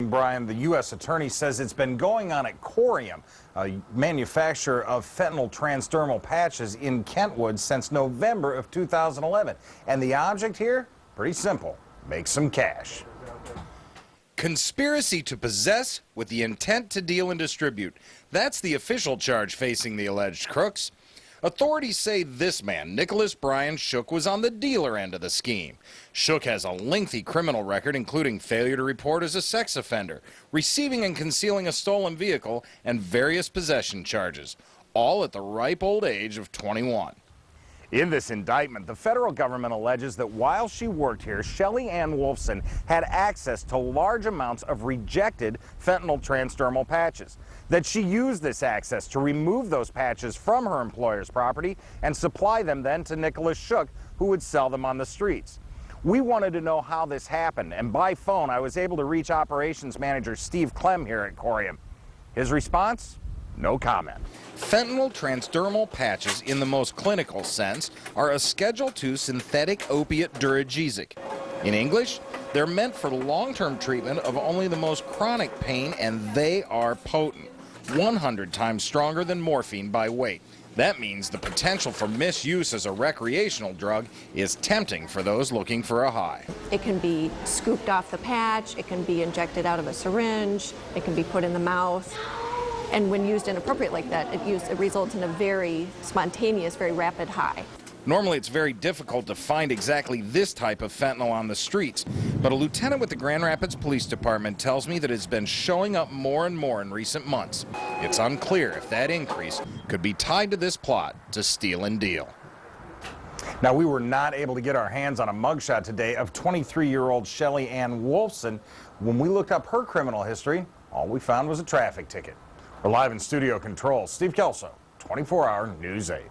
Brian, the U.S. Attorney says it's been going on at Corium, a manufacturer of fentanyl transdermal patches in Kentwood, since November of 2011. And the object here? Pretty simple. Make some cash. Conspiracy to possess with the intent to deal and distribute. That's the official charge facing the alleged crooks. Authorities say this man, Nicholas Brian Shook, was on the dealer end of the scheme. Shook has a lengthy criminal record, including failure to report as a sex offender, receiving and concealing a stolen vehicle, and various possession charges, all at the ripe old age of 21. In this indictment, the federal government alleges that while she worked here, Shelly Ann Wolfson had access to large amounts of rejected fentanyl transdermal patches, that she used this access to remove those patches from her employer's property and supply them then to Nicholas Shook, who would sell them on the streets. We wanted to know how this happened, and by phone I was able to reach operations manager Steve Clem here at Corium. His response? No comment. Fentanyl transdermal patches, in the most clinical sense, are a Schedule II synthetic opiate duragesic. In English, they're meant for long-term treatment of only the most chronic pain, and they are potent, 100 times stronger than morphine by weight. That means the potential for misuse as a recreational drug is tempting for those looking for a high. It can be scooped off the patch, it can be injected out of a syringe, it can be put in the mouth. And when used inappropriately like that, it results in a very spontaneous, very rapid high. Normally, it's very difficult to find exactly this type of fentanyl on the streets, but a lieutenant with the Grand Rapids Police Department tells me that it's been showing up more and more in recent months. It's unclear if that increase could be tied to this plot to steal and deal. Now, we were not able to get our hands on a mugshot today of 23-year-old Shelly Ann Wolfson. When we looked up her criminal history, all we found was a traffic ticket. We're live in studio control. Steve Kelso, 24-Hour News 8.